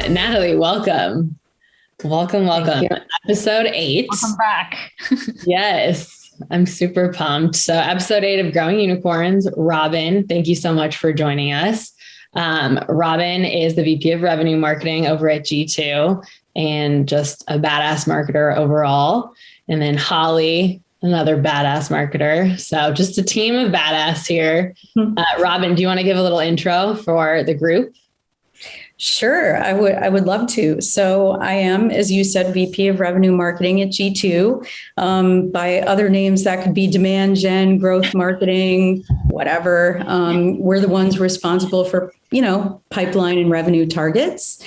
Natalie, welcome. Welcome. Episode 8. Welcome back. Yes, I'm super pumped. So episode 8 of Growing Unicorns. Robin, thank you so much for joining us. Robin is the VP of Revenue Marketing over at G2 and just a badass marketer overall. And then Holly, another badass marketer. So just a team of badass here. Robin, do you want to give a little intro for the group? Sure, I would love to. So I am, as you said, VP of Revenue Marketing at G2. By other names, that could be demand gen, growth marketing, whatever. We're the ones responsible for, pipeline and revenue targets.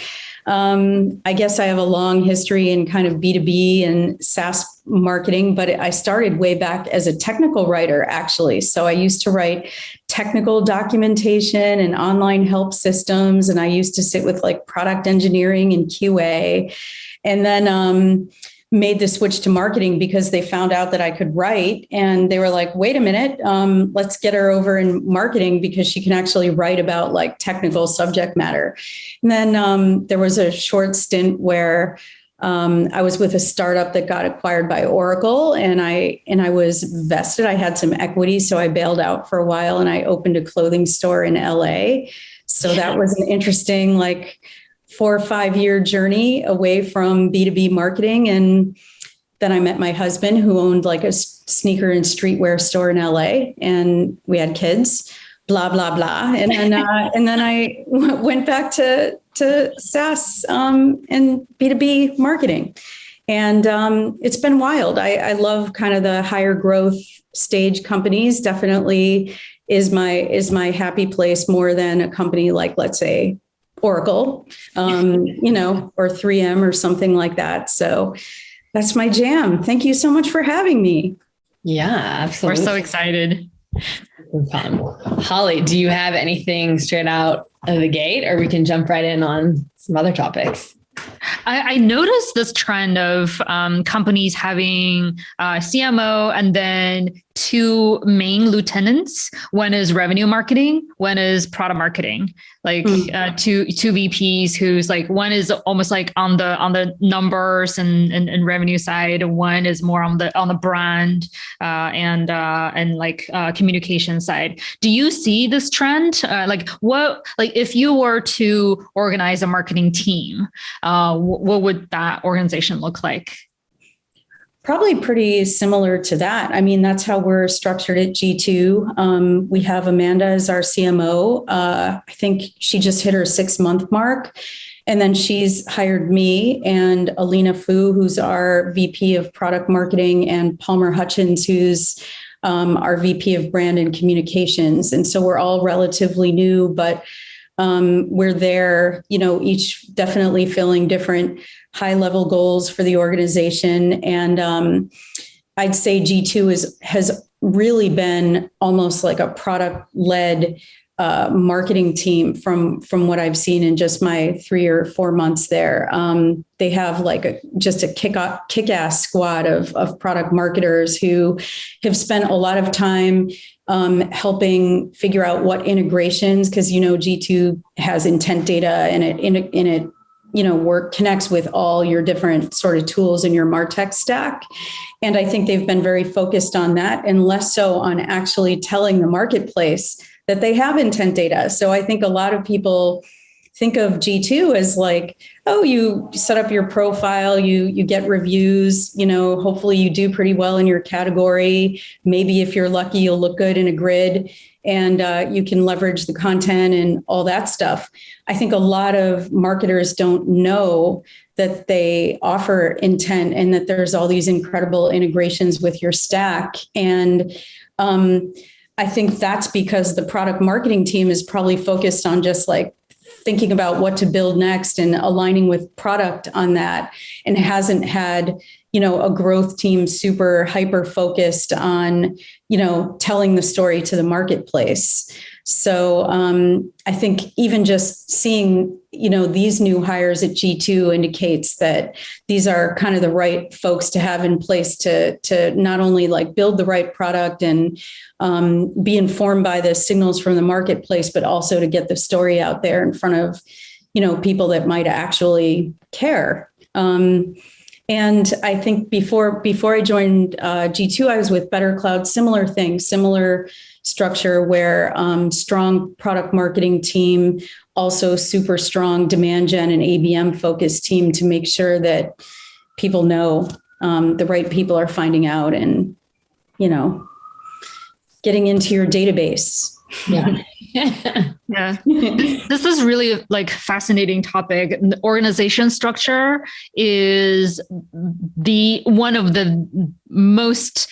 I guess I have a long history in kind of B2B and SaaS marketing, but I started way back as a technical writer, actually. So I used to write technical documentation and online help systems. And I used to sit with like product engineering and QA. And then made the switch to marketing because they found out that I could write. And they were like, wait a minute, let's get her over in marketing because she can actually write about like technical subject matter. And then there was a short stint where I was with a startup that got acquired by Oracle, and I was vested. I had some equity, so I bailed out for a while, and I opened a clothing store in LA. So that was an interesting 4 or 5 year journey away from B2B marketing. And then I met my husband, who owned like a sneaker and streetwear store in LA, and we had kids, blah, blah, blah. And then I went back to SaaS and B2B marketing. And it's been wild. I love kind of the higher growth stage companies. Definitely is my happy place more than a company like, let's say, Oracle, or 3M or something like that. So that's my jam. Thank you so much for having me. Yeah, absolutely. We're so excited. Holly, do you have anything straight out of the gate, or we can jump right in on some other topics? I noticed this trend of companies having CMO and then 2 main lieutenants. One is revenue marketing, one is product marketing. Two VPs who's like, one is almost like on the numbers and revenue side. One is more on the brand and communication side. Do you see this trend? If you were to organize a marketing team, what would that organization look like? Probably pretty similar to that. I mean, that's how we're structured at G2. We have Amanda as our CMO. I think she just hit her 6-month mark. And then she's hired me and Alina Fu, who's our VP of product marketing, and Palmer Hutchins, who's our VP of brand and communications. And so we're all relatively new, but we're there, each definitely filling different high-level goals for the organization. And I'd say G2 has really been almost like a product-led marketing team from what I've seen in just my 3 or 4 months there. They have just a kick-ass squad of product marketers who have spent a lot of time helping figure out what integrations, because G2 has intent data and it connects with all your different sort of tools in your MarTech stack. And I think they've been very focused on that and less so on actually telling the marketplace that they have intent data. So I think a lot of people think of G2 as like, oh, you set up your profile, you get reviews, hopefully you do pretty well in your category. Maybe if you're lucky, you'll look good in a grid, and you can leverage the content and all that stuff. I think a lot of marketers don't know that they offer intent and that there's all these incredible integrations with your stack. And I think that's because the product marketing team is probably focused on just like thinking about what to build next and aligning with product on that, and hasn't had, a growth team super hyper focused on, telling the story to the marketplace. So I think even just seeing, these new hires at G2 indicates that these are kind of the right folks to have in place to not only like build the right product and be informed by the signals from the marketplace, but also to get the story out there in front of, people that might actually care. And I think before I joined G2, I was with Better Cloud, similar thing, similar structure where strong product marketing team, also super strong demand gen and ABM focused team to make sure that people know the right people are finding out and, getting into your database. Yeah. Yeah. This is really like fascinating topic. The organization structure is one of the most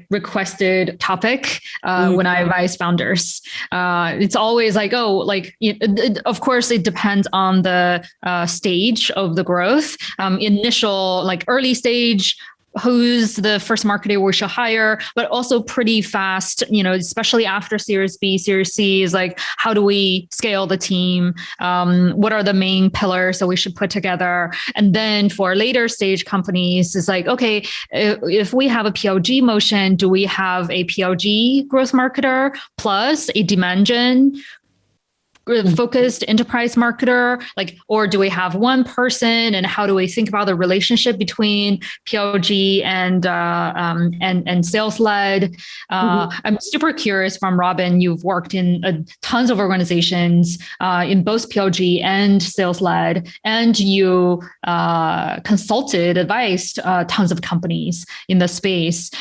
requested topic when I advise founders. It's always like, of course, it depends on the stage of the growth. Initial, like early stage, who's the first marketer we should hire, but also pretty fast, especially after Series B, Series C is like, how do we scale the team? What are the main pillars that we should put together? And then for later stage companies, it's like, okay, if we have a PLG motion, do we have a PLG growth marketer plus a demand gen focused enterprise marketer, or do we have one person, and how do we think about the relationship between PLG and sales led? I'm super curious from Robin. You've worked in tons of organizations in both PLG and sales led, and you advised tons of companies in the space.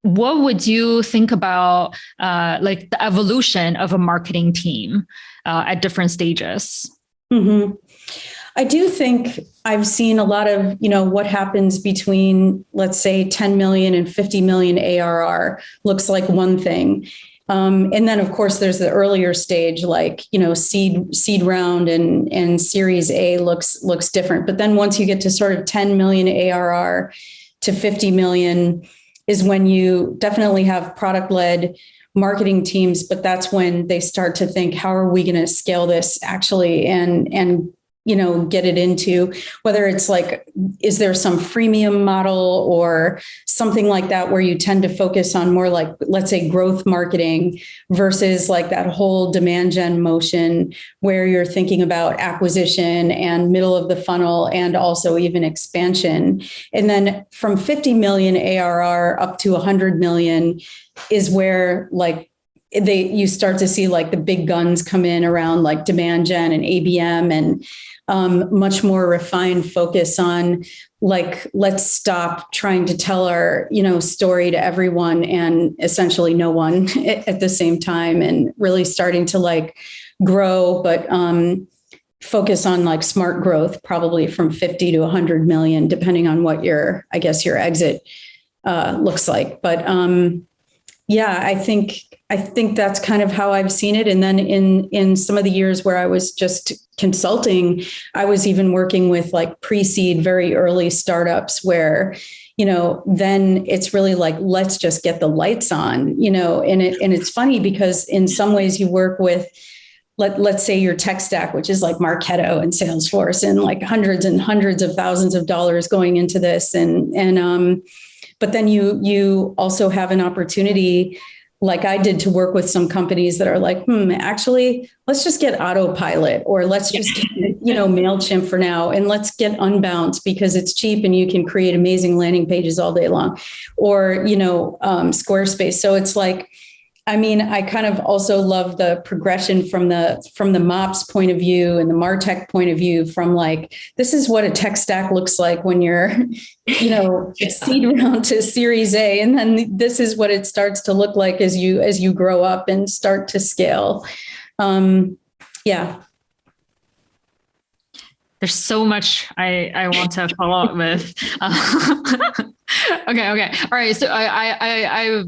What would you think about the evolution of a marketing team at different stages? Mm-hmm. I do think I've seen a lot of, what happens between, let's say, 10 million and 50 million ARR looks like one thing. And then, of course, there's the earlier stage, seed round and Series A looks different. But then once you get to sort of 10 million ARR to 50 million, is when you definitely have product-led marketing teams, but that's when they start to think, how are we going to scale this actually and get it into, whether it's like, is there some freemium model or something like that where you tend to focus on more like, let's say, growth marketing versus like that whole demand gen motion where you're thinking about acquisition and middle of the funnel and also even expansion. And then from 50 million ARR up to 100 million is where you start to see like the big guns come in around like demand gen and ABM and much more refined focus on like, let's stop trying to tell our, story to everyone and essentially no one at the same time, and really starting to like grow, but focus on like smart growth, probably from 50 to 100 million, depending on what your exit looks like. But yeah, I think that's kind of how I've seen it. And then in some of the years where I was just consulting, I was even working with like pre-seed, very early startups where, then it's really like, let's just get the lights on, and it's funny because in some ways you work with, let's say your tech stack, which is like Marketo and Salesforce and like hundreds and hundreds of thousands of dollars going into this. But then you also have an opportunity, like I did, to work with some companies that are like, actually, let's just get autopilot, or let's just get, MailChimp for now, and let's get Unbounce because it's cheap and you can create amazing landing pages all day long, or, Squarespace. So it's like, I kind of also love the progression from the MOPS point of view and the MarTech point of view, from like, this is what a tech stack looks like when you're, seed round to Series A. And then this is what it starts to look like as you grow up and start to scale. Yeah. There's so much I want to follow up with. Okay. All right. So I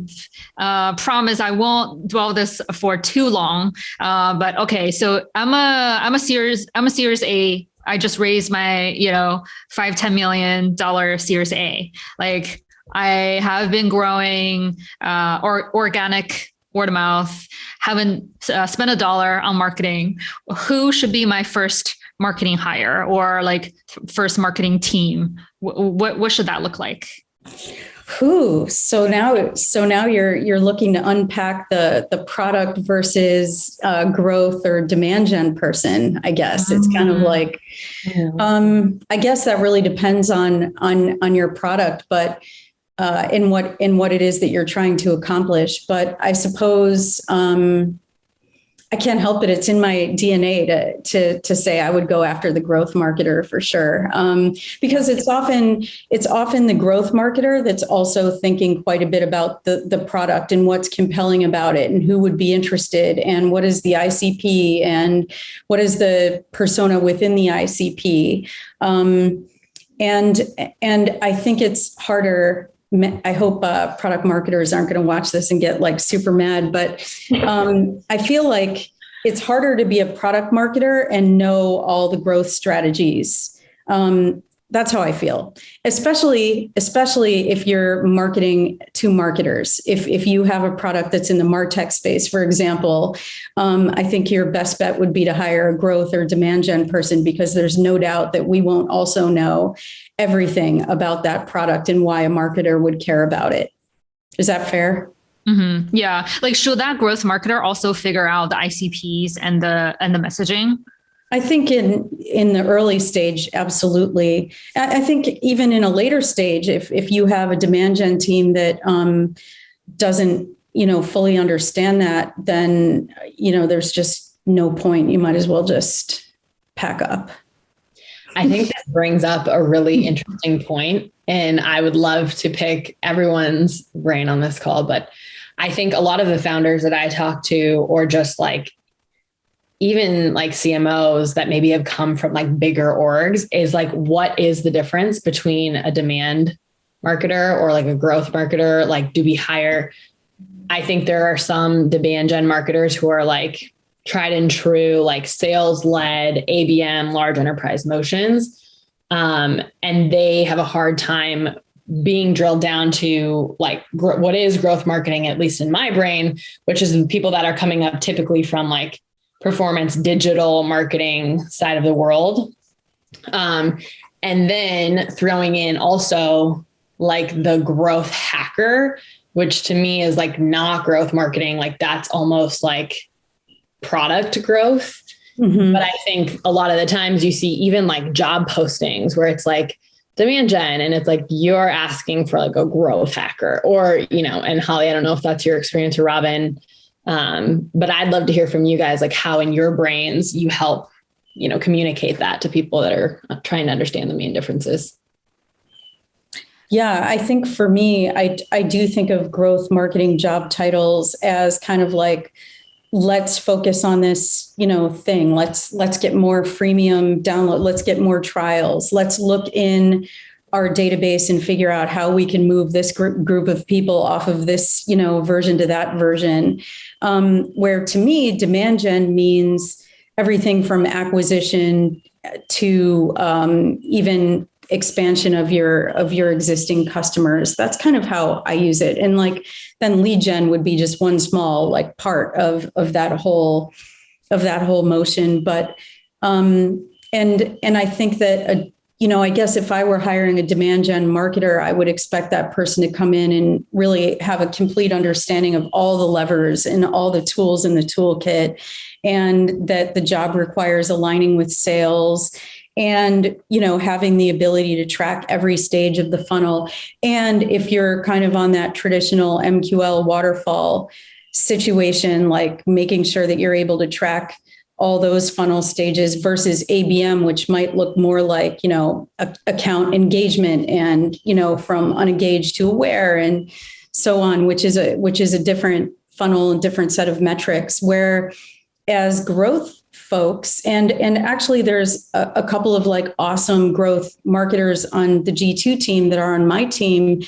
promise I won't dwell this for too long. But okay. So I'm a Series A. I just raised my, $5-10 million Series A. Like I have been growing organic word of mouth, haven't spent $1 on marketing. Who should be my first marketing hire or like first marketing team? What should that look like? So now you're looking to unpack the product versus growth or demand gen person. I guess it's kind of like, I guess that really depends on your product, but in what it is that you're trying to accomplish. But I suppose I can't help it. It's in my DNA to say I would go after the growth marketer for sure, because it's often the growth marketer that's also thinking quite a bit about the product and what's compelling about it and who would be interested and what is the ICP and what is the persona within the ICP, and I think it's harder. I hope product marketers aren't going to watch this and get like super mad, but I feel like it's harder to be a product marketer and know all the growth strategies. That's how I feel, especially if you're marketing to marketers. If you have a product that's in the MarTech space, for example, I think your best bet would be to hire a growth or demand gen person, because there's no doubt that we won't also know everything about that product and why a marketer would care about it. Is that fair? Mm-hmm. Yeah. Like, should that growth marketer also figure out the ICPs and the messaging? I think in the early stage, absolutely. I think even in a later stage, if you have a demand gen team that doesn't, fully understand that, then, there's just no point. You might as well just pack up. I think this brings up a really interesting point, and I would love to pick everyone's brain on this call, but I think a lot of the founders that I talk to, or just like even like CMOs that maybe have come from like bigger orgs, is like, what is the difference between a demand marketer or like a growth marketer? Like, do we hire? I think there are some demand gen marketers who are like tried and true, like sales led ABM, large enterprise motions. And they have a hard time being drilled down to like what is growth marketing, at least in my brain, which is the people that are coming up typically from like performance digital marketing side of the world. And then throwing in also like the growth hacker, which to me is like not growth marketing. Like that's almost like product growth. Mm-hmm. But I think a lot of the times you see even like job postings where it's like demand gen, and it's like you're asking for like a growth hacker, or, and Holly, I don't know if that's your experience, or Robin, but I'd love to hear from you guys, like how in your brains you help, communicate that to people that are trying to understand the main differences. Yeah, I think for me, I do think of growth marketing job titles as kind of like, let's focus on this, thing. Let's get more freemium download. Let's get more trials. Let's look in our database and figure out how we can move this group of people off of this, version to that version. Where to me, demand gen means everything from acquisition to even expansion of your existing customers. That's kind of how I use it. And like, then lead gen would be just one small like part of that whole motion. But, and I think that, I guess if I were hiring a demand gen marketer, I would expect that person to come in and really have a complete understanding of all the levers and all the tools in the toolkit, and that the job requires aligning with sales and, having the ability to track every stage of the funnel. And if you're kind of on that traditional MQL waterfall situation, like making sure that you're able to track all those funnel stages versus ABM, which might look more like, account engagement and, from unengaged to aware and so on, which is a different funnel and different set of metrics, where as growth folks, and actually there's a couple of like awesome growth marketers on the G2 team that are on my team,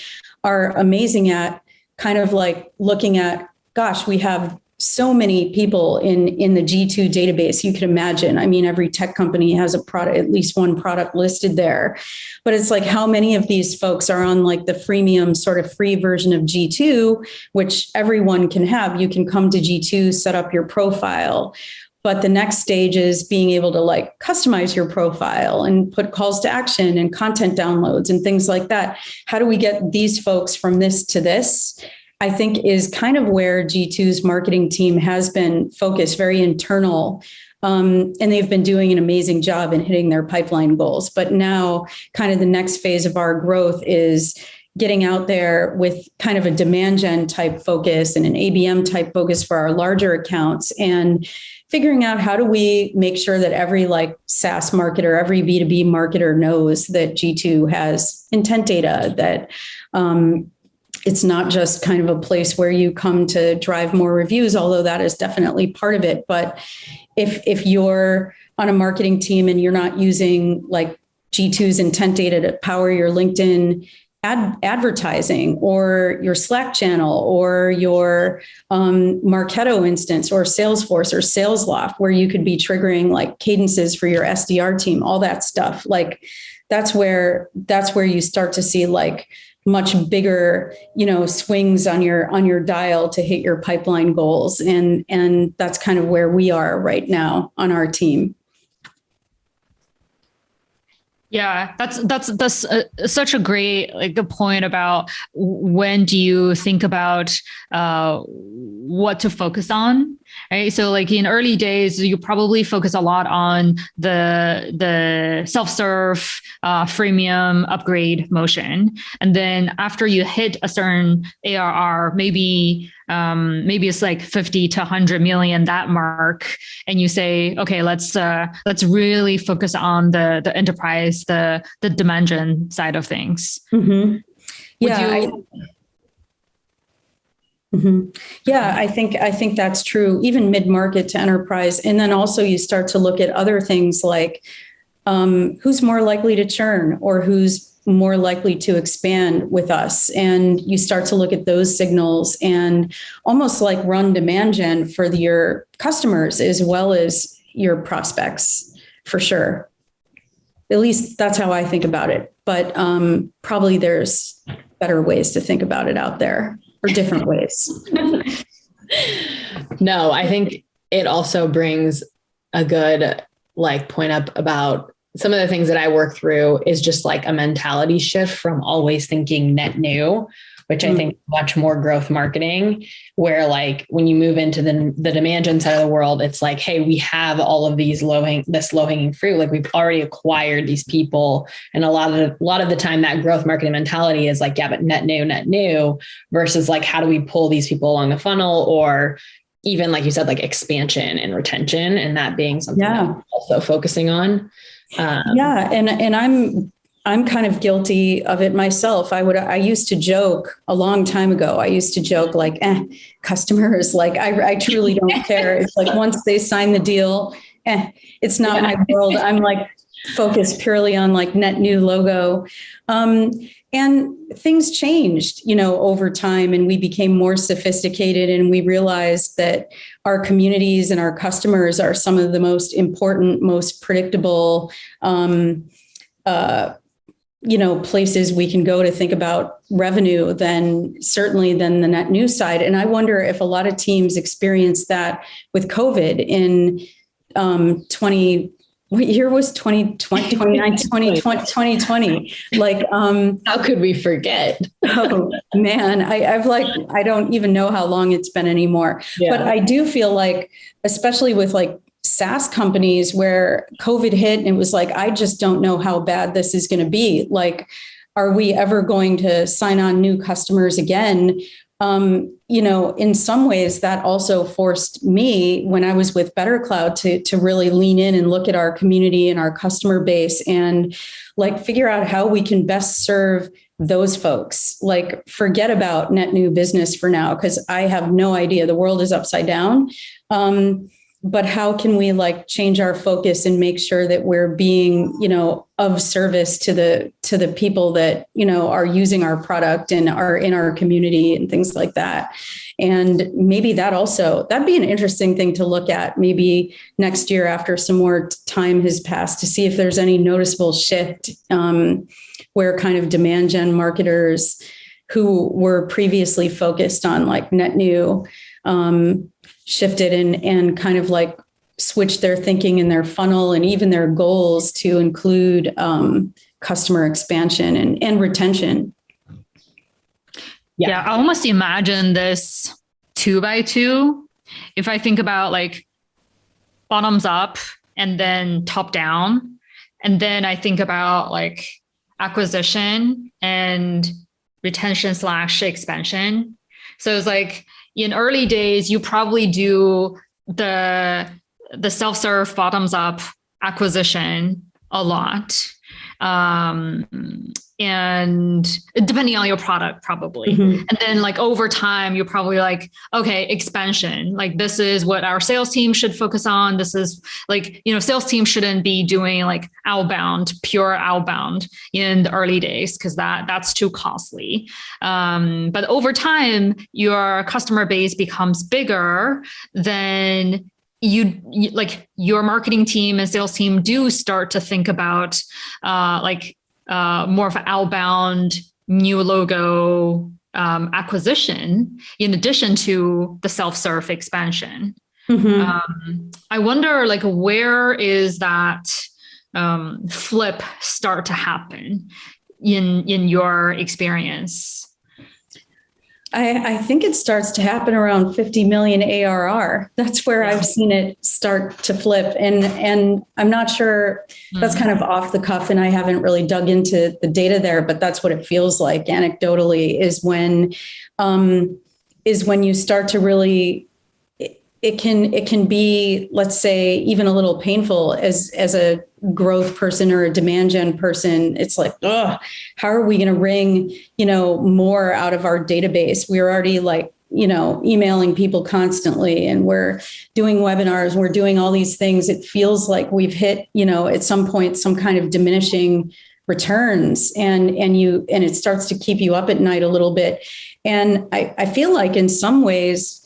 are amazing at kind of like looking at, gosh, we have so many people in the G2 database you can imagine. I mean, every tech company has a product, at least one product listed there. But it's like, how many of these folks are on like the freemium sort of free version of G2, which everyone can have? You can come to G2, set up your profile. But the next stage is being able to like customize your profile and put calls to action and content downloads and things like that. How do we get these folks from this to this? I think is kind of where G2's marketing team has been focused, very internal. And they've been doing an amazing job in hitting their pipeline goals. But now kind of the next phase of our growth is getting out there with kind of a demand gen type focus and an ABM type focus for our larger accounts, and figuring out how do we make sure that every like SaaS marketer, every B2B marketer knows that G2 has intent data, that it's not just kind of a place where you come to drive more reviews, although that is definitely part of it. But if you're on a marketing team and you're not using like G2's intent data to power your LinkedIn advertising or your Slack channel or your Marketo instance or Salesforce or SalesLoft, where you could be triggering like cadences for your SDR team, all that stuff, like that's where you start to see like much bigger, swings on your dial to hit your pipeline goals. And that's kind of where we are right now on our team. Yeah, that's such a great good point about when do you think about what to focus on, right? So like in early days, you probably focus a lot on the self-serve freemium upgrade motion, and then after you hit a certain ARR, maybe it's like 50 to 100 million, that mark, and you say, okay, let's really focus on the enterprise, the demand gen side of things. Mm-hmm. Yeah, I think that's true, even mid-market to enterprise. And then also you start to look at other things like who's more likely to churn or who's more likely to expand with us. And you start to look at those signals and almost like run demand gen for your customers as well as your prospects, for sure. At least that's how I think about it. But probably there's better ways to think about it out there, or different ways. No, I think it also brings a good point up about some of the things that I work through is just like a mentality shift from always thinking net new, which I think much more growth marketing, where like when you move into the demand gen side of the world, it's like, hey, we have all of these low hanging fruit. Like we've already acquired these people. And a lot of the time that growth marketing mentality is like, yeah, but net new versus like, how do we pull these people along the funnel, or even like you said, like expansion and retention, and that being something that I'm also focusing on. And I'm kind of guilty of it myself. I used to joke a long time ago. I used to joke like, customers, like I truly don't care. It's like once they sign the deal, it's not my world. I'm like focused purely on like net new logo. And things changed, over time, and we became more sophisticated, and we realized that our communities and our customers are some of the most important, most predictable, places we can go to think about revenue than the net new side. And I wonder if a lot of teams experienced that with COVID in 2020. What year was 2020? 2020. Like, how could we forget? Oh man, I don't even know how long it's been anymore. Yeah. But I do feel like, especially with like SaaS companies where COVID hit and it was like, I just don't know how bad this is going to be. Like, are we ever going to sign on new customers again? In some ways that also forced me when I was with Better Cloud to really lean in and look at our community and our customer base and like figure out how we can best serve those folks. Like forget about net new business for now, because I have no idea. The world is upside down. but how can we like change our focus and make sure that we're being, of service to the people that, are using our product and are in our community and things like that. And maybe that'd be an interesting thing to look at maybe next year after some more time has passed, to see if there's any noticeable shift where kind of demand gen marketers who were previously focused on like net new shifted and kind of like switched their thinking and their funnel and even their goals to include customer expansion and retention. Yeah, I almost imagine this 2x2. If I think about like bottoms up and then top down, and then I think about like acquisition and retention / expansion. So it's like in early days, you probably do the self-serve bottoms up acquisition a lot. And depending on your product, probably. Mm-hmm. And then like over time, you're probably like, okay, expansion, like this is what our sales team should focus on. This is like, sales team shouldn't be doing like pure outbound in the early days, because that's too costly. But over time, your customer base becomes bigger, then you like your marketing team and sales team do start to think about more of an outbound new logo acquisition in addition to the self-serve expansion. Mm-hmm. I wonder like where is that flip start to happen in your experience? I think it starts to happen around 50 million ARR. That's where I've seen it start to flip. And I'm not sure, that's kind of off the cuff and I haven't really dug into the data there, but that's what it feels like anecdotally is when you start to really, it can be, let's say, even a little painful as a growth person or a demand gen person. It's like, how are we going to wring, more out of our database? We're already like, emailing people constantly and we're doing webinars, we're doing all these things. It feels like we've hit, at some point, some kind of diminishing returns and it starts to keep you up at night a little bit. And I feel like in some ways,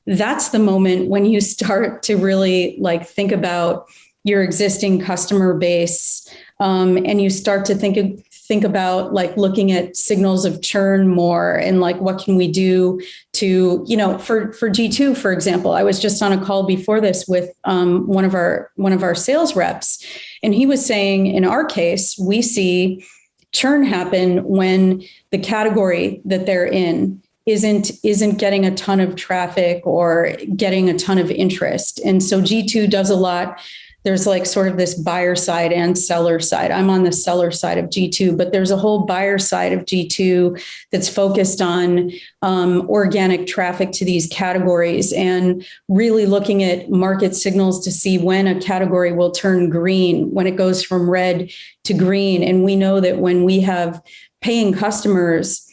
that's the moment when you start to really like think about your existing customer base, and you start to think about like looking at signals of churn more and like what can we do to, for G2, for example. I was just on a call before this with one of our sales reps, and he was saying in our case, we see churn happen when the category that they're in isn't getting a ton of traffic or getting a ton of interest. And so G2 does a lot. There's like sort of this buyer side and seller side. I'm on the seller side of G2, but there's a whole buyer side of G2 that's focused on organic traffic to these categories and really looking at market signals to see when a category will turn green, when it goes from red to green. And we know that when we have paying customers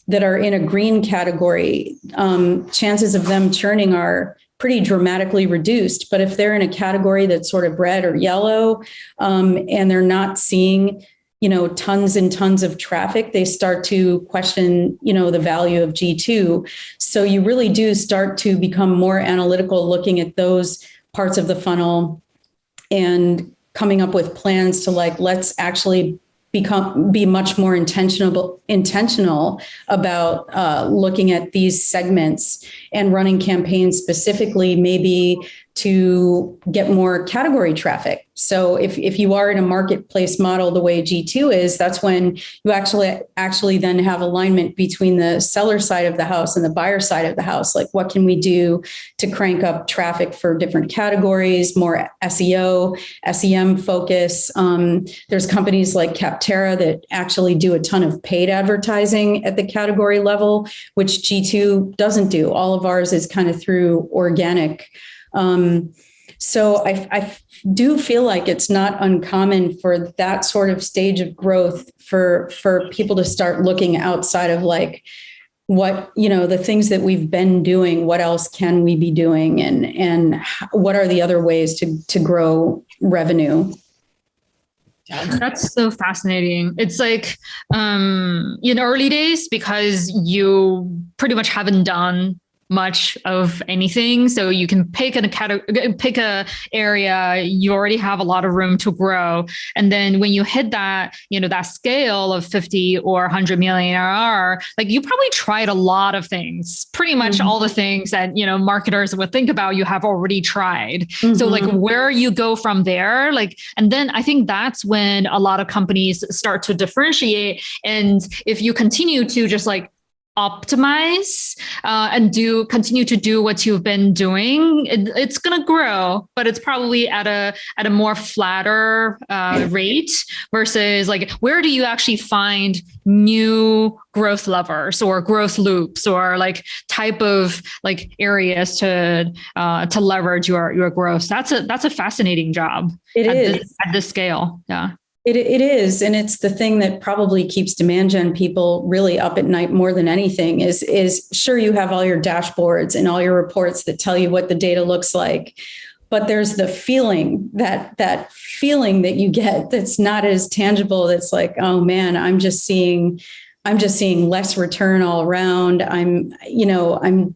that are in a green category, chances of them churning are pretty dramatically reduced. But if they're in a category that's sort of red or yellow, and they're not seeing, tons and tons of traffic, they start to question, the value of G2. So you really do start to become more analytical, looking at those parts of the funnel and coming up with plans to like, let's actually be much more intentional about looking at these segments and running campaigns specifically, maybe to get more category traffic. So if you are in a marketplace model the way G2 is, that's when you actually then have alignment between the seller side of the house and the buyer side of the house. Like, what can we do to crank up traffic for different categories, more SEO, SEM focus? There's companies like Capterra that actually do a ton of paid advertising at the category level, which G2 doesn't do. All of ours is kind of through organic. So I do feel like it's not uncommon for that sort of stage of growth for people to start looking outside of like what, the things that we've been doing, what else can we be doing, and what are the other ways to grow revenue? That's so fascinating. It's like in early days, because you pretty much haven't done much of anything, so you can pick a area. You already have a lot of room to grow, and then when you hit that that scale of 50 or 100 million ARR, like you probably tried a lot of things. Pretty much all the things that marketers would think about, you have already tried. So like where you go from there, like, and then I think that's when a lot of companies start to differentiate. And if you continue to just like optimize and continue to do what you've been doing, it's going to grow, but it's probably at a more flatter rate, versus like, where do you actually find new growth levers or growth loops or like type of like areas to leverage your growth? That's a fascinating job. It is at this scale. Yeah. It is. And it's the thing that probably keeps demand gen people really up at night more than anything is sure, you have all your dashboards and all your reports that tell you what the data looks like, but there's the feeling, that feeling that you get that's not as tangible. That's like, oh man, I'm just seeing less return all around. I'm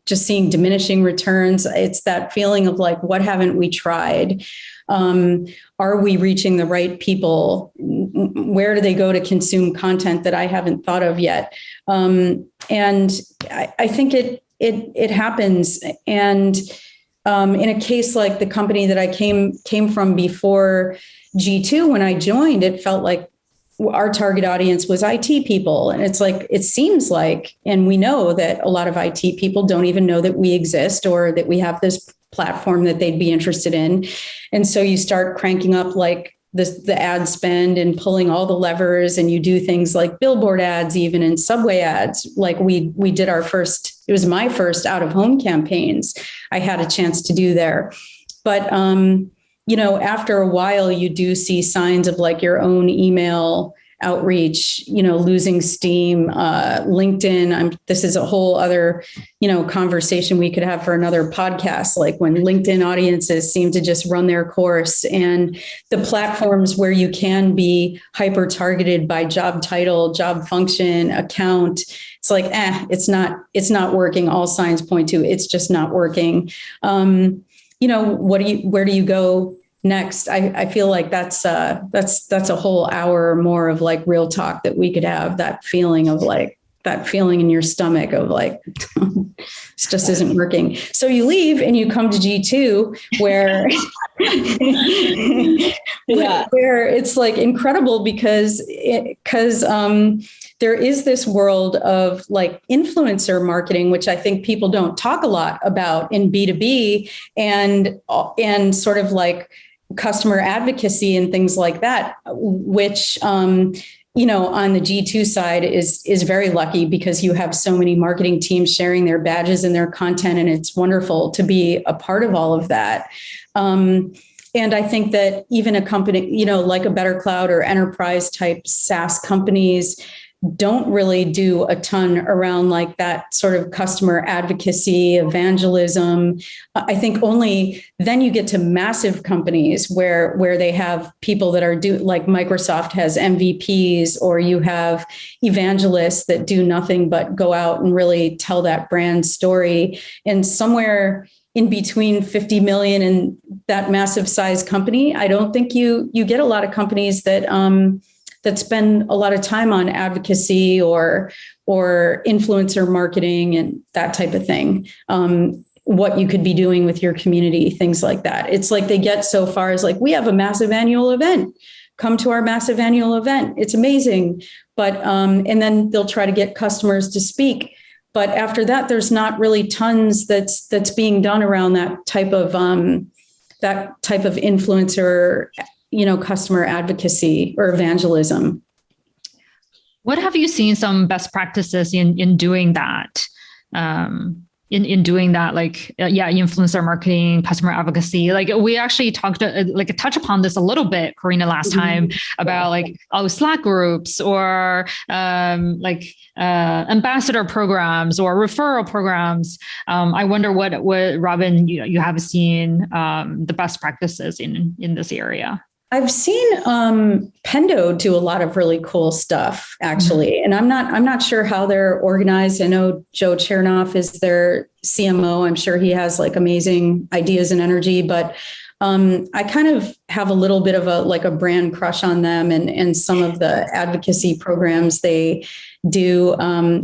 just seeing diminishing returns. It's that feeling of like, what haven't we tried? Are we reaching the right people? Where do they go to consume content that I haven't thought of yet? And I think it happens. And in a case like the company that I came from before G2, when I joined, it felt like our target audience was IT people. And it's like, it seems like, and we know that a lot of IT people don't even know that we exist or that we have this platform that they'd be interested in. And so you start cranking up like the ad spend and pulling all the levers, and you do things like billboard ads, even in subway ads. Like we did it was my first out of home campaigns I had a chance to do there. But, after a while, you do see signs of like your own email outreach, losing steam. LinkedIn, this is a whole other, conversation we could have for another podcast, like when LinkedIn audiences seem to just run their course, and the platforms where you can be hyper targeted by job title, job function, account. It's like, it's not working. All signs point to it's just not working. Where do you go next? I feel like that's a whole hour or more of like real talk that we could have, that feeling in your stomach of like, this just isn't working. So you leave and you come to G2 where, where it's like incredible because there is this world of like influencer marketing, which I think people don't talk a lot about in B2B, and sort of like customer advocacy and things like that, which, on the G2 side is very lucky because you have so many marketing teams sharing their badges and their content. And it's wonderful to be a part of all of that. And I think that even a company, like a Better Cloud or enterprise type SaaS companies don't really do a ton around like that sort of customer advocacy, evangelism. I think only then you get to massive companies where they have people that are like Microsoft has MVPs, or you have evangelists that do nothing but go out and really tell that brand story. And somewhere in between 50 million and that massive size company, I don't think you get a lot of companies that spend a lot of time on advocacy or influencer marketing and that type of thing. What you could be doing with your community, things like that. It's like they get so far as like, we have a massive annual event. Come to our massive annual event. It's amazing. But and then they'll try to get customers to speak. But after that, there's not really tons that's being done around that type of influencer, customer advocacy or evangelism. What have you seen some best practices in doing that? in doing that, like, influencer marketing, customer advocacy. Like we actually talked, touch upon this a little bit, Karina, last time about Slack groups or ambassador programs or referral programs. I wonder what Robin, you have seen the best practices in this area. I've seen Pendo do a lot of really cool stuff, actually, and I'm not sure how they're organized. I know Joe Chernoff is their CMO. I'm sure he has like amazing ideas and energy, but I kind of have a little bit of a brand crush on them and some of the advocacy programs they do.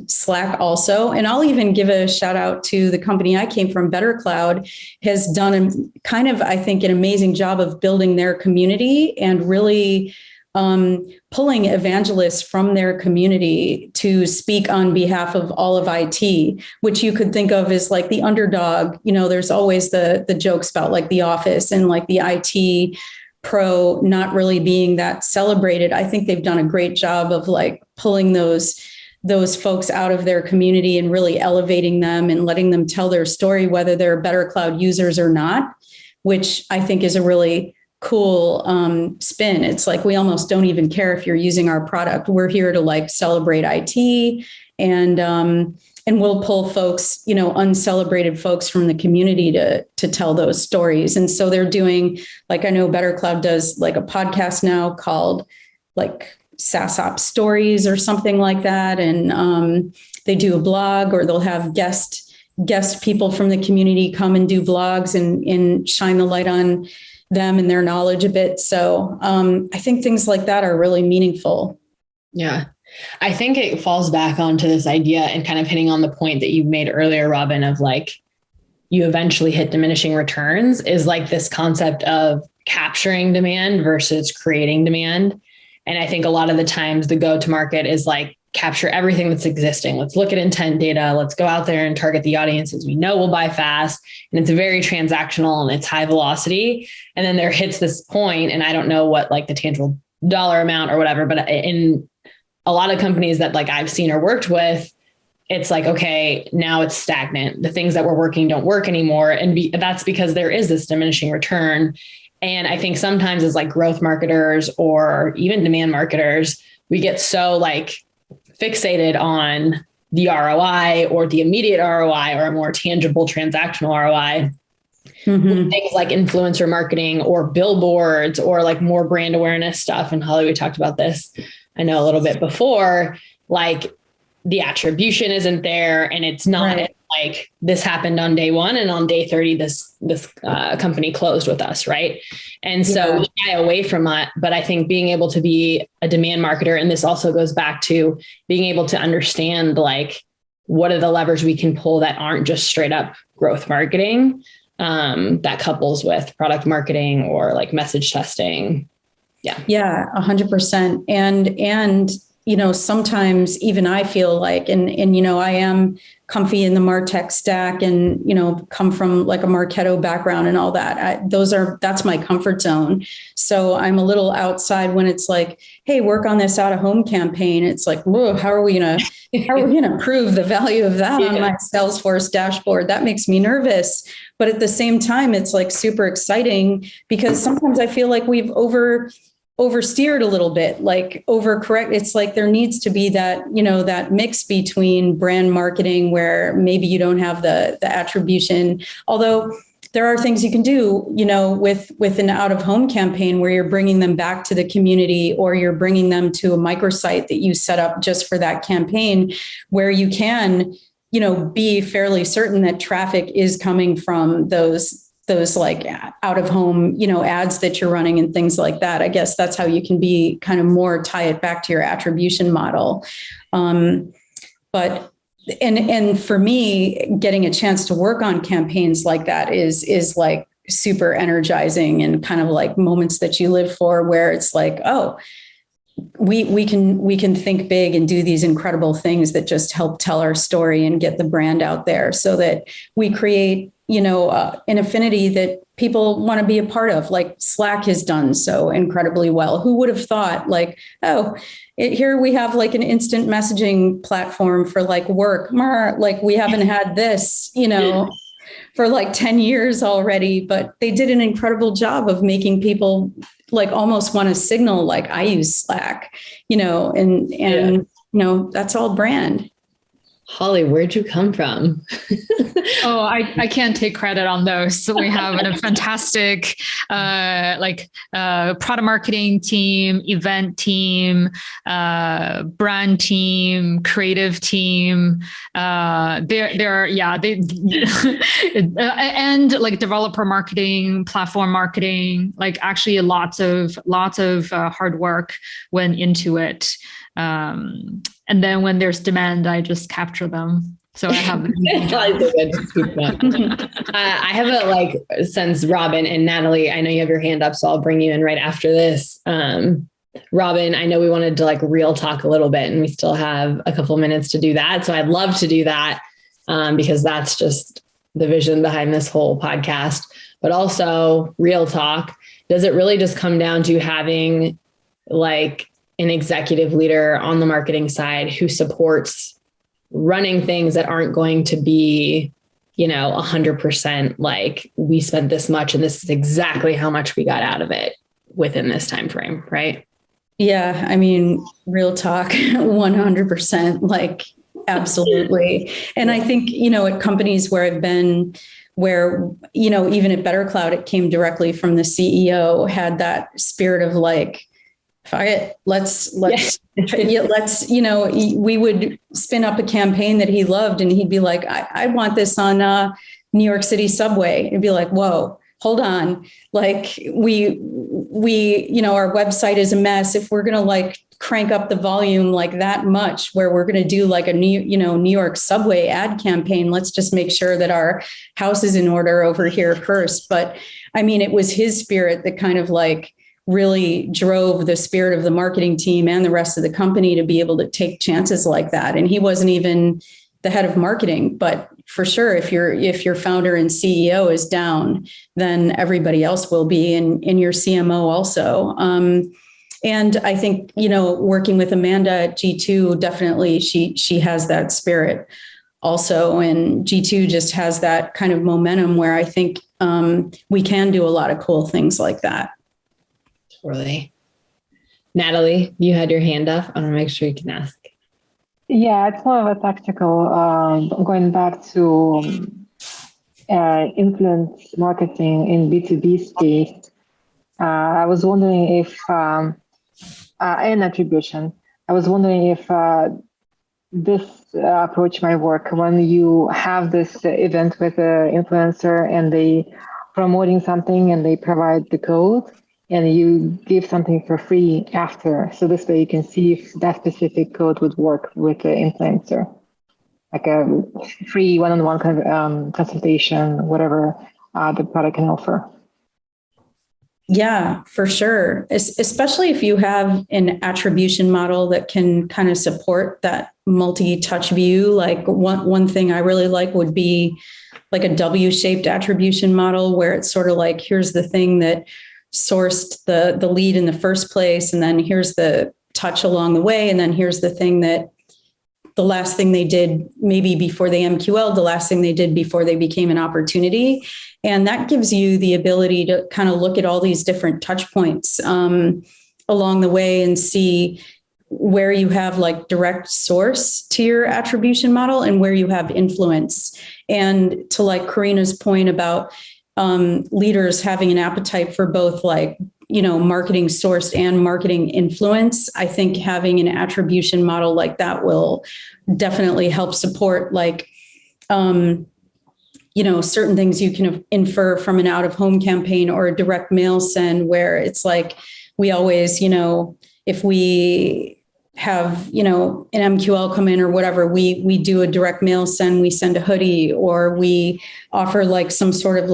Slack also, and I'll even give a shout out to the company I came from, Better Cloud, has done I think an amazing job of building their community and really pulling evangelists from their community to speak on behalf of all of IT, which you could think of as like the underdog. There's always the jokes about like The Office and like the IT pro not really being that celebrated. I think they've done a great job of like pulling those folks out of their community and really elevating them and letting them tell their story, whether they're Better Cloud users or not, which I think is a really cool spin. It's like, we almost don't even care if you're using our product. We're here to like celebrate IT and we'll pull folks, uncelebrated folks from the community to tell those stories. And so they're doing, like, I know Better Cloud does like a podcast now called like SaaSOps Stories or something like that. And they do a blog, or they'll have guest people from the community come and do blogs and shine the light on them and their knowledge a bit. So I think things like that are really meaningful. Yeah. I think it falls back onto this idea and kind of hitting on the point that you made earlier, Robin, of like, you eventually hit diminishing returns, is like this concept of capturing demand versus creating demand. And I think a lot of the times the go-to-market is like, capture everything that's existing. Let's look at intent data. Let's go out there and target the audiences we know will buy fast. And it's very transactional and it's high velocity. And then there hits this point, and I don't know what like the tangible dollar amount or whatever, but in a lot of companies that like I've seen or worked with, it's like, okay, now it's stagnant. The things that were working don't work anymore. And that's because there is this diminishing return. And I think sometimes as like growth marketers or even demand marketers, we get so like fixated on the ROI or the immediate ROI or a more tangible transactional ROI. Mm-hmm. Things like influencer marketing or billboards or like more brand awareness stuff. And Holly, we talked about this, I know, a little bit before, like the attribution isn't there, and it's not right. Like this happened on day 1 and on day 30, this company closed with us. Right. And so we shy away from that. But I think being able to be a demand marketer, and this also goes back to being able to understand like, what are the levers we can pull that aren't just straight up growth marketing, that couples with product marketing or like message testing. Yeah, 100%. And, sometimes even I feel like, and, I am comfy in the MarTech stack and, come from like a Marketo background and all that. That's my comfort zone. So I'm a little outside when it's like, hey, work on this out of home campaign. It's like, whoa, how are we going to prove the value of that on my Salesforce dashboard? That makes me nervous. But at the same time, it's like super exciting because sometimes I feel like we've oversteered a little bit, like overcorrect. It's like there needs to be that, that mix between brand marketing where maybe you don't have the attribution, although there are things you can do, with an out of home campaign where you're bringing them back to the community or you're bringing them to a microsite that you set up just for that campaign where you can, be fairly certain that traffic is coming from those like out of home, ads that you're running and things like that. I guess that's how you can be kind of more tie it back to your attribution model. But for me, getting a chance to work on campaigns like that is like super energizing and kind of like moments that you live for where it's like, oh, we can think big and do these incredible things that just help tell our story and get the brand out there, so that we create, an affinity that people want to be a part of, like Slack has done so incredibly well. Who would have thought, like, here we have like an instant messaging platform for like work. Like we haven't had this, for like 10 years already, but they did an incredible job of making people like almost want to signal, like, I use Slack, that's all brand. Holly, where'd you come from? Oh, I can't take credit on those. So we have a fantastic product marketing team, event team, brand team, creative team. And like developer marketing, platform marketing. Like actually, lots of hard work went into it. And then when there's demand, I just capture them. So I have. I have since Robin and Natalie, I know you have your hand up, so I'll bring you in right after this. Robin, I know we wanted to real talk a little bit, and we still have a couple minutes to do that. So I'd love to do that because that's just the vision behind this whole podcast. But also real talk. Does it really just come down to having an executive leader on the marketing side who supports running things that aren't going to be, 100% like we spent this much and this is exactly how much we got out of it within this time frame, right? Yeah, I mean, real talk, 100%, absolutely. And I think, at companies where I've been, where, even at Better Cloud, it came directly from the CEO, had that spirit of fuck it, let's, we would spin up a campaign that he loved and he'd be like, I want this on New York City subway. It'd be like, whoa, hold on. We, our website is a mess. If we're going to crank up the volume that much, where we're going to do a New York subway ad campaign, let's just make sure that our house is in order over here first. But I mean, it was his spirit that kind of really drove the spirit of the marketing team and the rest of the company to be able to take chances like that. And he wasn't even the head of marketing, but for sure, if your founder and CEO is down, then everybody else will be, and your CMO also. And I think, working with Amanda at G2, definitely she has that spirit also. And G2 just has that kind of momentum where I think we can do a lot of cool things like that. Totally. Natalie, you had your hand up. I want to make sure you can ask. Yeah, it's more of a tactical, going back to influence marketing in B2B space. I was wondering if, and attribution, I was wondering if this approach might work when you have this event with an influencer and they promoting something and they provide the code, and you give something for free after. So this way you can see if that specific code would work with the influencer, like a free one-on-one consultation, whatever the product can offer. Yeah, for sure. Especially if you have an attribution model that can kind of support that multi-touch view. One thing I really like would be a W-shaped attribution model, where it's sort of here's the thing that sourced the lead in the first place, and then here's the touch along the way, and then here's the thing that the last thing they did maybe before they MQL'd, the last thing they did before they became an opportunity. And that gives you the ability to kind of look at all these different touch points along the way and see where you have direct source to your attribution model and where you have influence. And to Karina's point about leaders having an appetite for both marketing sourced and marketing influence, I think having an attribution model like that will definitely help support certain things you can infer from an out of home campaign or a direct mail send, where it's we always, if we have, an MQL come in or whatever, we do a direct mail send, we send a hoodie, or we offer some sort of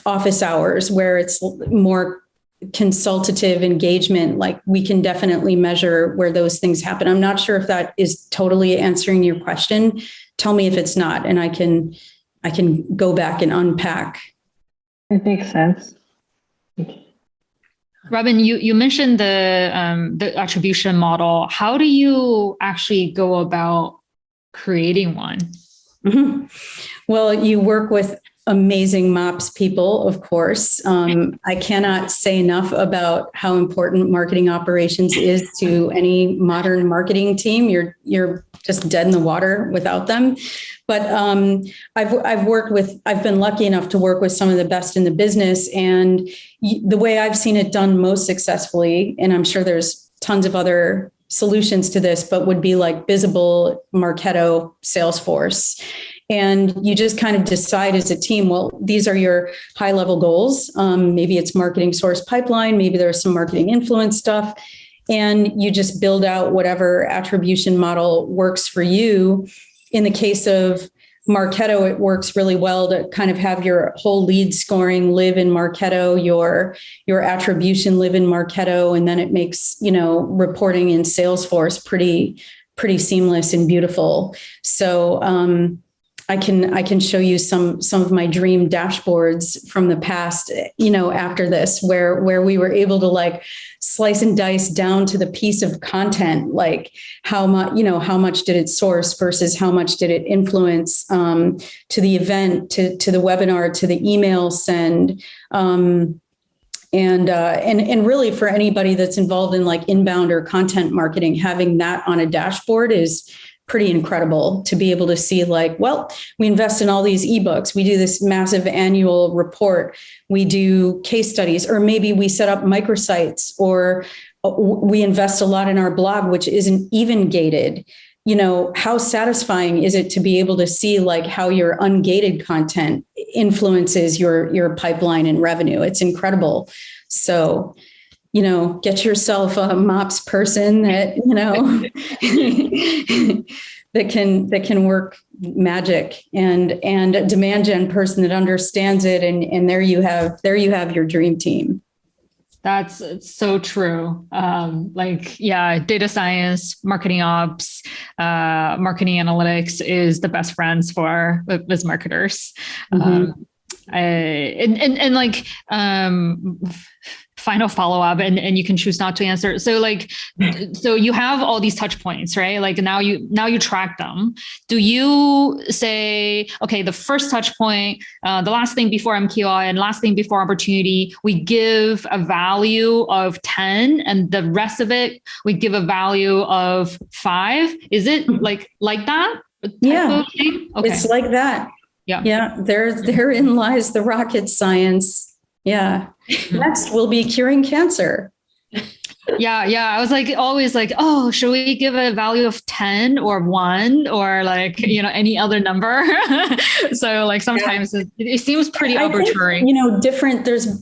office hours where it's more consultative engagement, like we can definitely measure where those things happen. I'm not sure if that is totally answering your question. Tell me if it's not, and I can go back and unpack. It makes sense. Robin, you mentioned the attribution model. How do you actually go about creating one? Mm-hmm. Well, you work with amazing MOPS people, of course. I cannot say enough about how important marketing operations is to any modern marketing team. You're just dead in the water without them. But I've been lucky enough to work with some of the best in the business, and the way I've seen it done most successfully, and I'm sure there's tons of other solutions to this, but would be like Visible, Marketo, Salesforce. And you just kind of decide as a team, well, these are your high level goals. Maybe it's marketing source pipeline, maybe there's some marketing influence stuff. And you just build out whatever attribution model works for you. In the case of Marketo, it works really well to kind of have your whole lead scoring live in Marketo, your attribution live in Marketo, and then it makes, reporting in Salesforce pretty seamless and beautiful. So I can show you some of my dream dashboards from the past, after this, where we were able to like slice and dice down to the piece of content, like how much did it source versus how much did it influence to the event, to the webinar, to the email send. And really for anybody that's involved in like inbound or content marketing, having that on a dashboard is pretty incredible to be able to see like, well, we invest in all these ebooks. We do this massive annual report. We do case studies, or maybe we set up microsites, or we invest a lot in our blog, which isn't even gated. How satisfying is it to be able to see like how your ungated content influences your pipeline and revenue? It's incredible. So, get yourself a MOPS person that, that can work magic, and a demand gen person that understands it. And there you have your dream team. That's so true. Data science, marketing ops, marketing analytics is the best friends for biz marketers. Mm-hmm. Final follow-up, and you can choose not to answer. So you have all these touch points, right? Like now you track them. Do you say, okay, the first touch point, the last thing before MQI and last thing before opportunity, we give a value of 10, and the rest of it, we give a value of 5. Is it like that? Yeah. Okay. It's like that. Yeah. Yeah. Therein lies the rocket science. Yeah. Next will be curing cancer. Yeah. I was always oh, should we give a value of 10 or 1 or any other number? So sometimes it seems pretty arbitrary.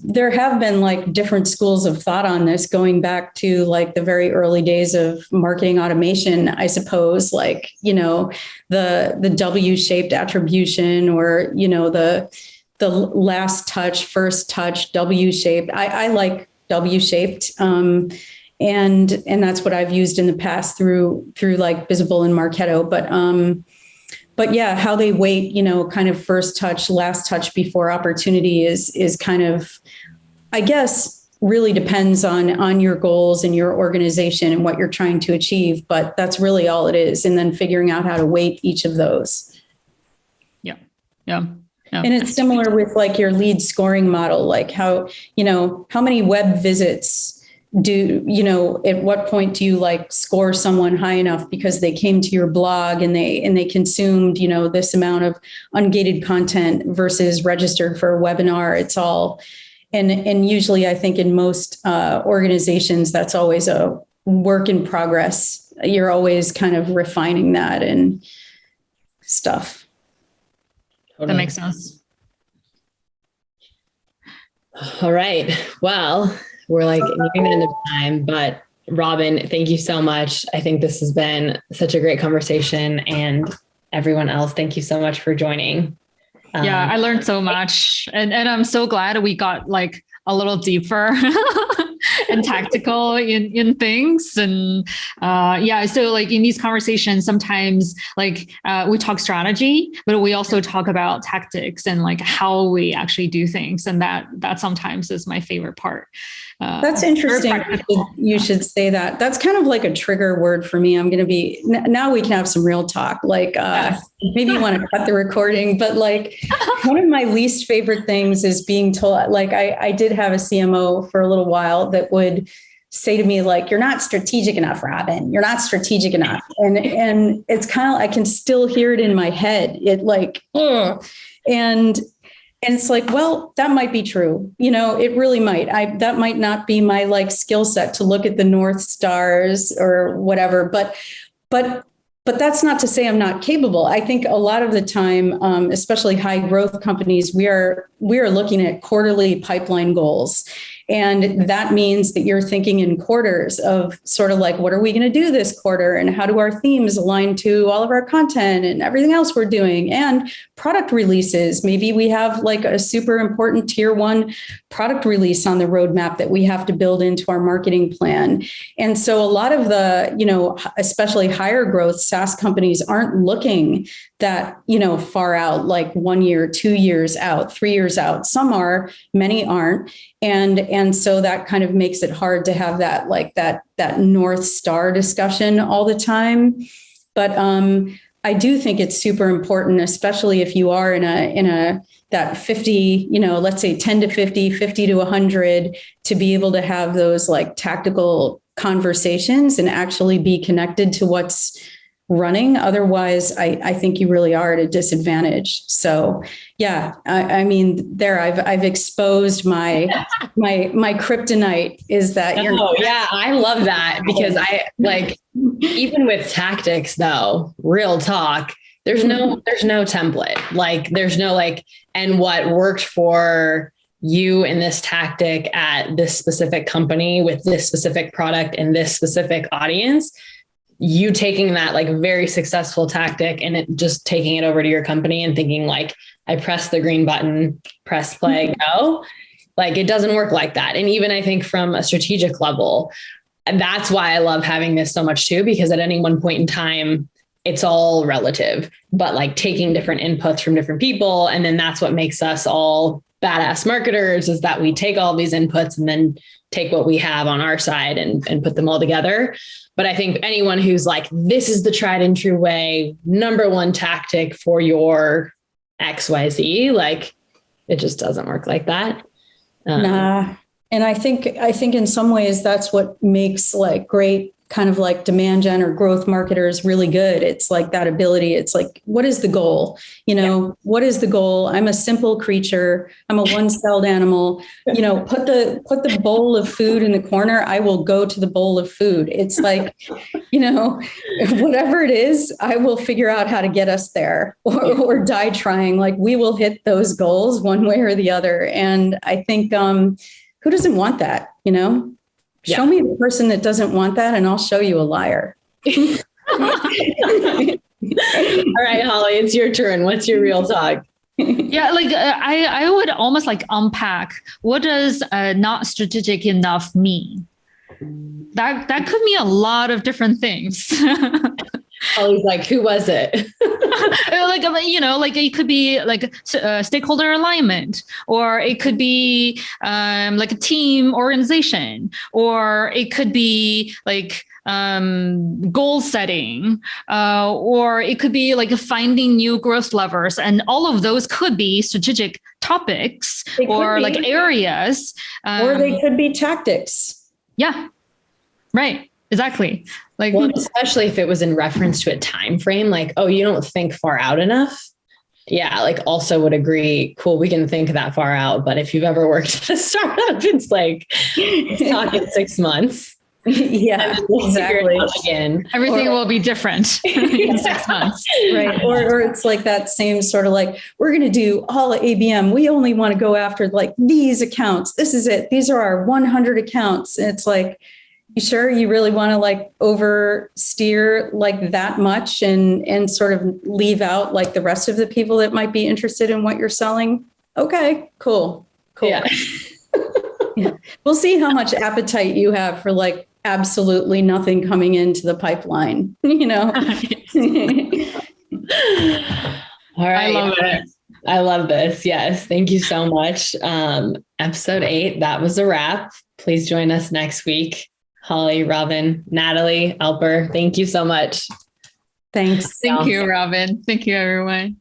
There have been different schools of thought on this, going back to the very early days of marketing automation, I suppose, the W-shaped attribution, or, the last touch, first touch, W-shaped. I like W-shaped. And that's what I've used in the past through Visible and Marketo. But yeah, how they weight, kind of first touch, last touch before opportunity is kind of, I guess, really depends on your goals and your organization and what you're trying to achieve. But that's really all it is. And then figuring out how to weight each of those. Yeah. Yeah. And it's similar with your lead scoring model, how many web visits at what point do you score someone high enough because they came to your blog and they consumed, this amount of ungated content versus registered for a webinar. It's all, and usually I think in most organizations, that's always a work in progress. You're always kind of refining that and stuff. That makes sense. All right. Well, we're nearing the end of time, but Robin, thank you so much. I think this has been such a great conversation, and everyone else, thank you so much for joining. Yeah, I learned so much, and I'm so glad we got a little deeper and tactical in things. And so like in these conversations, sometimes like we talk strategy, but we also talk about tactics and like how we actually do things. And that sometimes is my favorite part. That's interesting. You should say that. That's kind of like a trigger word for me. Now we can have some real talk. Like maybe you want to cut the recording, but like one of my least favorite things is being told, like I did have a CMO for a little while that would say to me, like, you're not strategic enough, Robin. You're not strategic enough. And it's kind of, I can still hear it in my head. It like, ugh. And it's like, well, that might be true. It really might. That might not be my like skill set to look at the North Stars or whatever. But that's not to say I'm not capable. I think a lot of the time, especially high growth companies, we are looking at quarterly pipeline goals. And that means that you're thinking in quarters of sort of like, what are we going to do this quarter? And how do our themes align to all of our content and everything else we're doing? And product releases. Maybe we have like a super important tier 1 product release on the roadmap that we have to build into our marketing plan. And so a lot of the, especially higher growth SaaS companies aren't looking that, far out, like 1 year, 2 years out, 3 years out. Some are, many aren't. And so that kind of makes it hard to have that, like that North Star discussion all the time. But I do think it's super important, especially if you are in a that 50, let's say 10 to 50, 50 to 100, to be able to have those like tactical conversations and actually be connected to what's running. Otherwise, I think you really are at a disadvantage. So yeah, I mean, there I've exposed my kryptonite is that you're. Oh yeah, I love that because I like even with tactics though, real talk. There's no template. Like there's no like, and what worked for you in this tactic at this specific company with this specific product and this specific audience. You taking that like very successful tactic and just taking it over to your company and thinking like, I press the green button, press play, go. Like it doesn't work like that. And even I think from a strategic level, that's why I love having this so much too, because at any one point in time, it's all relative, but like taking different inputs from different people. And then that's what makes us all badass marketers is that we take all these inputs and then take what we have on our side and put them all together. But I think anyone who's like, this is the tried and true way, number one tactic for your XYZ, like it just doesn't work like that. Nah. And I think in some ways that's what makes like great kind of like demand gen or growth marketers really good. It's like that ability. It's like, what is the goal? What is the goal? I'm a simple creature. I'm a one-celled animal. Put the bowl of food in the corner. I will go to the bowl of food. It's like, whatever it is, I will figure out how to get us there or die trying. Like we will hit those goals one way or the other. And I think, who doesn't want that? Show me the person that doesn't want that and I'll show you a liar. All right, Holly, it's your turn. What's your real talk? Yeah, like I would almost like unpack what does not strategic enough mean? That could mean a lot of different things. Holly's like, who was it? like it could be like stakeholder alignment, or it could be like a team organization, or it could be like goal setting, or it could be like finding new growth levers. And all of those could be strategic topics or like areas. Or they could be tactics. Yeah, right. Exactly. Like, well, especially if it was in reference to a time frame, like, oh, you don't think far out enough. Yeah, like also would agree. Cool, we can think that far out. But if you've ever worked at a startup, it's like talking 6 months. Yeah, exactly. Again, everything will be different in 6 months, right? Or it's like that same sort of like, we're going to do all ABM. We only want to go after like these accounts. This is it. These are our 100 accounts. And it's like, you sure you really want to like oversteer like that much and sort of leave out like the rest of the people that might be interested in what you're selling? Okay, cool. Yeah. We'll see how much appetite you have for like absolutely nothing coming into the pipeline, you know? All right. I love it. I love this. Yes. Thank you so much. Episode 8, that was a wrap. Please join us next week. Holly, Robin, Natalie, Alper, thank you so much. Thanks. Thank you, Robin. Thank you, everyone.